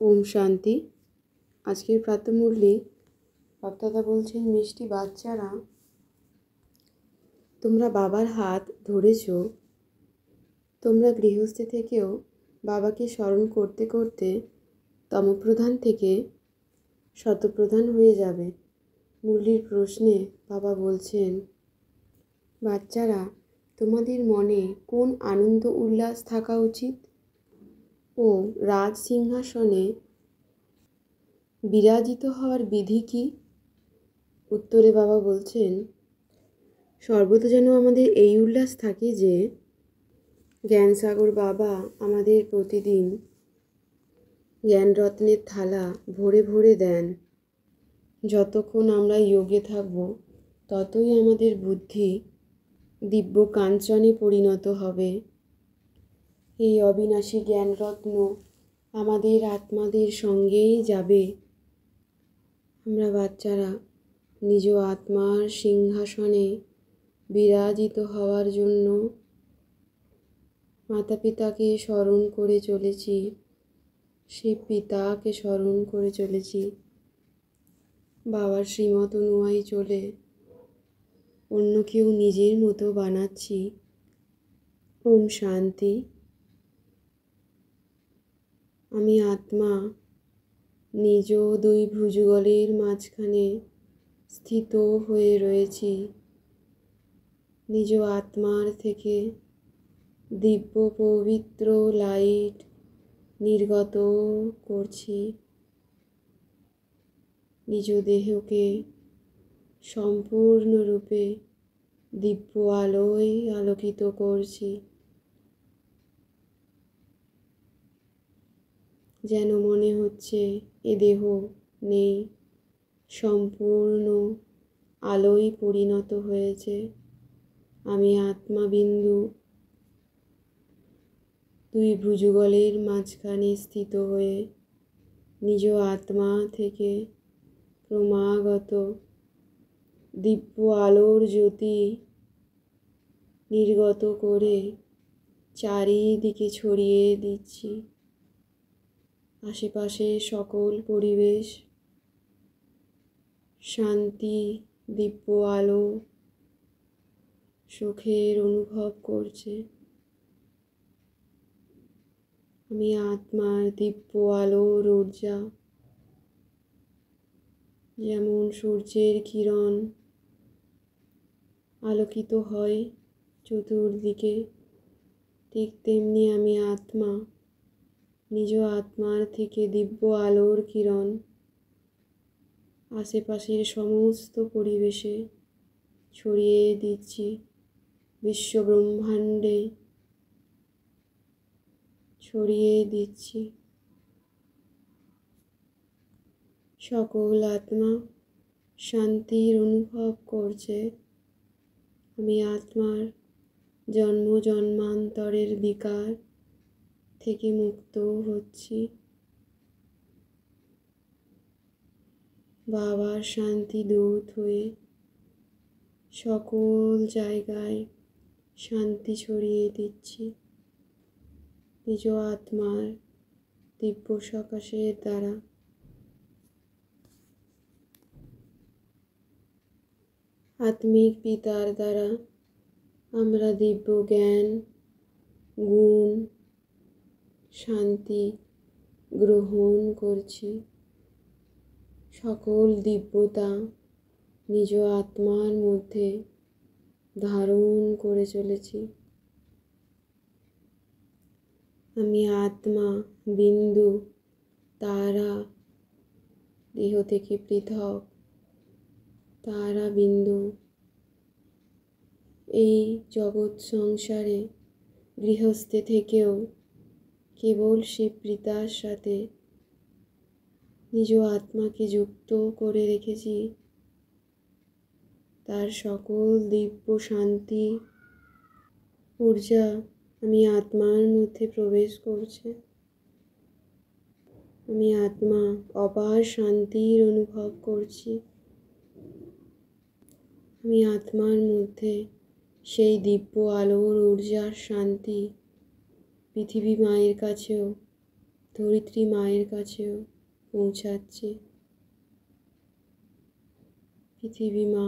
ওম শান্তি। আজকের প্রাতঃমুরলি বাপ্তাদা বলছেন, মিষ্টি বাচ্চারা, তোমরা বাবার হাত ধরেছ। তোমরা গৃহস্থে থেকেও বাবাকে স্মরণ করতে করতে তমপ্রধান থেকে শতপ্রধান হয়ে যাবে। মুরলির প্রশ্নে বাবা বলছেন, বাচ্চারা, তোমাদের মনে কোন আনন্দ উল্লাস থাকা উচিত ও রাজ সিংহাসনে বিরাজিত হওয়ার বিধি কী? উত্তরে বাবা বলছেন, সর্বদা যেন আমাদের এই উল্লাস থাকে যে জ্ঞানসাগর বাবা আমাদের প্রতিদিন জ্ঞানরত্নের থালা ভরে ভরে দেন। যতক্ষণ আমরা যোগে থাকব ততই আমাদের বুদ্ধি দিব্য কাঞ্চনে পরিণত হবে। এই অবিনাশী জ্ঞানরত্ন আমাদের আত্মাদের সঙ্গেই যাবে। আমরা বাচ্চারা নিজ আত্মার সিংহাসনে বিরাজিত হওয়ার জন্য মাতা পিতাকে স্মরণ করে চলেছি, সেই পিতাকে স্মরণ করে চলেছি। বাবার শ্রীমত অনুযায়ী চলে অন্য কেউ নিজের মতো বানাচ্ছি। ওম শান্তি। আমি আত্মা নিজ দুই ভুজগলের মাঝখানে স্থিত হয়ে রয়েছি। নিজ আত্মার থেকে দিব্য পবিত্র লাইট নির্গত করছি। নিজ দেহকে সম্পূর্ণরূপে দিব্য আলোয় আলোকিত করছি। যেন মনে হচ্ছে এ দেহ নেই, সম্পূর্ণ আলোয় পরিণত হয়েছে। আমি আত্মাবিন্দু দুই ভুজগলের মাঝখানে স্থিত হয়ে নিজ আত্মা থেকে ক্রমাগত দিব্য আলোর জ্যোতি নির্গত করে চারিদিকে ছড়িয়ে দিচ্ছি। আশেপাশে সকল পরিবেশ শান্তি, দিব্য আলো, সুখের অনুভব করছে। আমি আত্মার দিব্য আলোর ঊর্জা, যেমন সূর্যের কিরণ আলোকিত হয় চতুর্দিকে, ঠিক তেমনি আমি আত্মা নিজ আত্মার থেকে দিব্য আলোর কিরণ আশেপাশের সমস্ত পরিবেশে ছড়িয়ে দিচ্ছি। বিশ্বব্রহ্মাণ্ডে ছড়িয়ে দিচ্ছি। সকল আত্মা শান্তির অনুভব করছে। আমি আত্মার জন্ম জন্মান্তরের বিকার থেকে মুক্ত হচ্ছি। বাবার শান্তি দূত হয়ে সকল জায়গায় শান্তি ছড়িয়ে দিচ্ছি। নিজ আত্মার দিব্য সকাশের দ্বারা আত্মিক পিতার দ্বারা আমরা দিব্য জ্ঞান, গুণ, শান্তি গ্রহণ করছি। সকল দিব্যতা নিজ আত্মার মধ্যে ধারণ করে চলেছি। আমি আত্মা বিন্দু তারা, দেহ থেকে পৃথক তারা বিন্দু। এই জগৎ সংসারে গৃহস্থে থেকেও কেবল সে পিতার সাথে নিজ আত্মাকে যুক্ত করে রেখেছি। তার সকল দিব্য শান্তি ঊর্জা আমি আত্মার মধ্যে প্রবেশ করছে। আমি আত্মা অপার শান্তির অনুভব করছি। আমি আত্মার মধ্যে সেই দিব্য আলোর ঊর্জার শান্তি পৃথিবী মায়ের কাছেও ধরিত্রী মায়ের কাছেও পৌঁছাচ্ছে। পৃথিবী মা,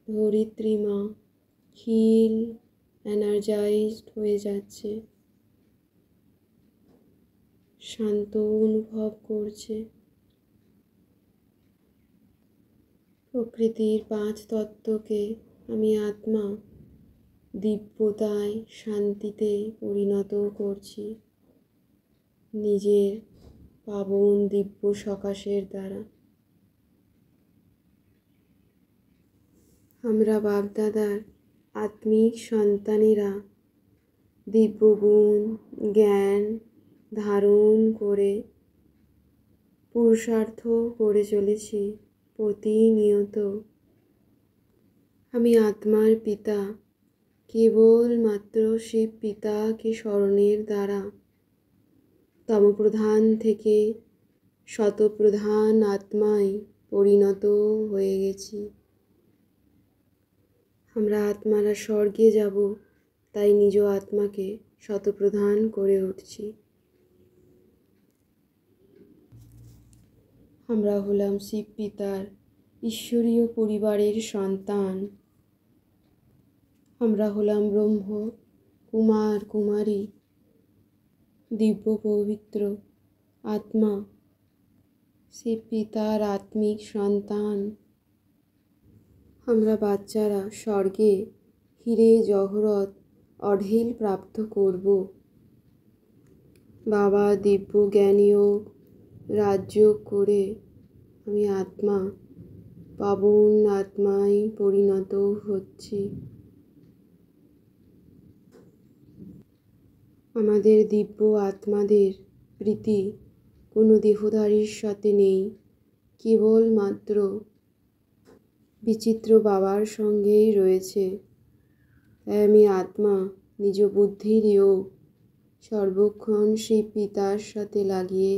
ধরিত্রী মা হিল এনার্জাইজড হয়ে যাচ্ছে, শান্ত অনুভব করছে। প্রকৃতির 5 তত্ত্বকে আমি আত্মা দিব্যতায় শান্তিতে পরিণত করছি নিজের পাবন দিব্য সকাশের দ্বারা। আমরা বাপদাদার আত্মিক সন্তানেরা দিব্য গুণ জ্ঞান ধারণ করে পুরুষার্থ করে চলেছি প্রতিনিয়ত। আমি আত্মার পিতা, কেবলমাত্র শিব পিতাকে স্মরণের দ্বারা তমপ্রধান থেকে শতপ্রধান আত্মায় পরিণত হয়ে গেছি। আমরা আত্মারা স্বর্গে যাব, তাই নিজ আত্মাকে শতপ্রধান করে উঠছি। আমরা হলাম শিব পিতার ঈশ্বরীয় পরিবারের সন্তান। আমরা হলাম ব্রহ্ম কুমার কুমারী, দিব্য পবিত্র আত্মা, শিব পিতার আত্মিক সন্তান। আমরা বাচ্চারা স্বর্গে হীরে জহরত অঢেল প্রাপ্ত করব। বাবা দিব্য জ্ঞানীয় রাজ্য করে আমি আত্মা পাবন আত্মায় পরিণত হচ্ছি। আমাদের দিব্য আত্মাদের প্রীতি কোনো দেহধারীর সাথে নেই, কেবলমাত্র বিচিত্র বাবার সঙ্গেই রয়েছে। তাই আমি আত্মা নিজ বুদ্ধির যোগ সর্বক্ষণ সেই পিতার সাথে লাগিয়ে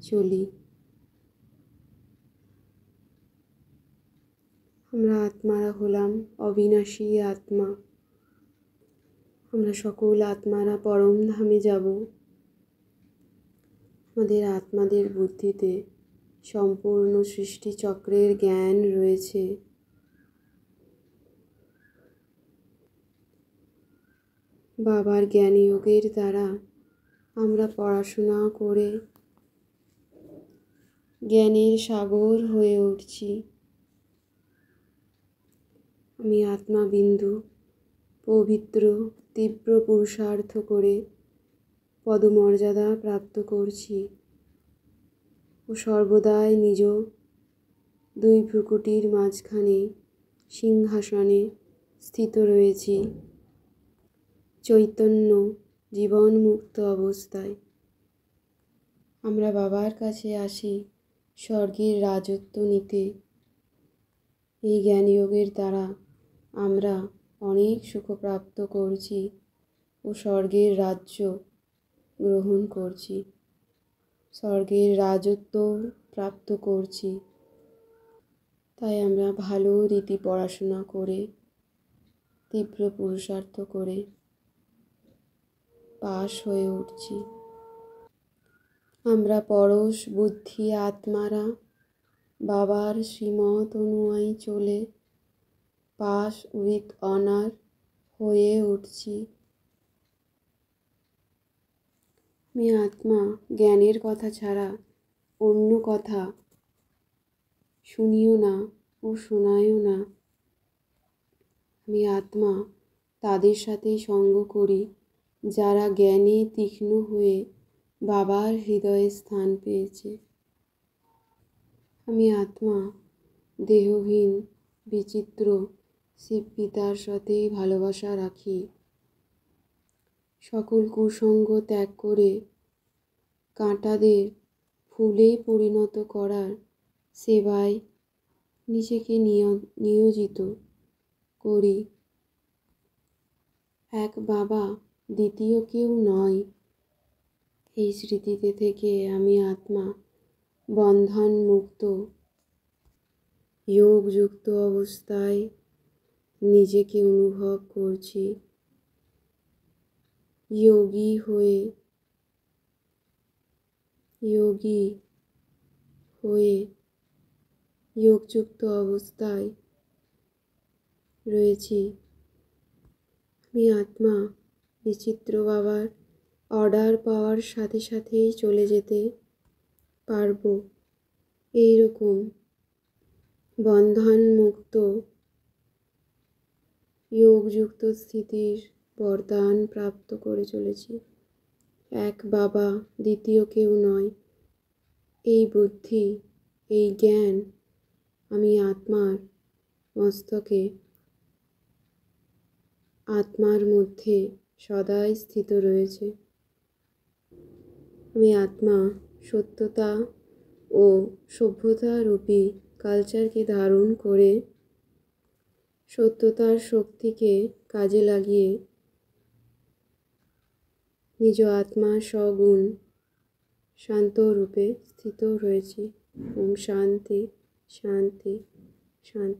চলি। আমরা আত্মারা হলাম অবিনাশী আত্মা। আমরা সকল আত্মারা পরম ধামে যাব। আমাদের আত্মাদের বুদ্ধিতে সম্পূর্ণ সৃষ্টি চক্রের জ্ঞান রয়েছে। বাবার জ্ঞানযোগের দ্বারা আমরা পড়াশোনা করে জ্ঞানের সাগর হয়ে উঠছি। আমি আত্মা বিন্দু পবিত্র তীব্র পুরুষার্থ করে পদমর্যাদা প্রাপ্ত করছি ও সর্বদাই নিজ 2 ভ্রুকুটির মাঝখানে সিংহাসনে স্থিত রয়েছি চৈতন্য জীবনমুক্ত অবস্থায়। আমরা বাবার কাছে আসি স্বর্গের রাজত্ব নিতে। এই জ্ঞানযোগের দ্বারা আমরা অনেক সুখ প্রাপ্ত করছি ও স্বর্গের রাজ্য গ্রহণ করছি, স্বর্গের রাজত্ব প্রাপ্ত করছি। তাই আমরা ভালো রীতি পড়াশোনা করে তীব্র পুরুষার্থ করে পাশ হয়ে উঠছি। আমরা পরশ বুদ্ধি আত্মারা বাবার শ্রীমত অনুযায়ী চলে পাস উইথ অনার হয়ে উঠছি। আমি আত্মা জ্ঞানের কথা ছাড়া অন্য কথা শুনিও না ও শোনায়ও না। আমি আত্মা তাদের সাথেই সঙ্গ করি যারা জ্ঞানে তীক্ষ্ণ হয়ে বাবার হৃদয়ে স্থান পেয়েছে। আমি আত্মা দেহহীন বিচিত্র শিব পিতার সাথে ভালোবাসা রাখি। সকল কুসঙ্গ ত্যাগ করে কাঁটাদের ফুলে পরিণত করার সেবায় নিজেকে নিয়োজিত করি। এক বাবা, দ্বিতীয় কেউ নয়। এই স্মৃতিতে থেকে আমি আত্মা বন্ধন মুক্ত যোগযুক্ত অবস্থায় নিজেকে অনুভব করছি। যোগী হয়ে যোগী হয়ে যোগযুক্ত অবস্থায় রয়েছি। আমি আত্মা বিচিত্র বাবার অর্ডার পাওয়ার সাথে সাথেই চলে যেতে পারবো। এইরকম বন্ধনমুক্ত যোগযুক্ত স্থিতির বরদান প্রাপ্ত করে চলেছি। এক বাবা, দ্বিতীয় কেউ নয়। এই বুদ্ধি, এই জ্ঞান আমি আত্মার মস্তকে, আত্মার মধ্যে সদাই স্থিত রয়েছে। আমি আত্মা সত্যতা ও সভ্যতা রূপী কালচারকে ধারণ করে সত্যতার শক্তিকে কাজে লাগিয়ে নিজ আত্মা সগুণ শান্ত রূপে স্থিত রয়েছি। ওম শান্তি, শান্তি, শান্তি।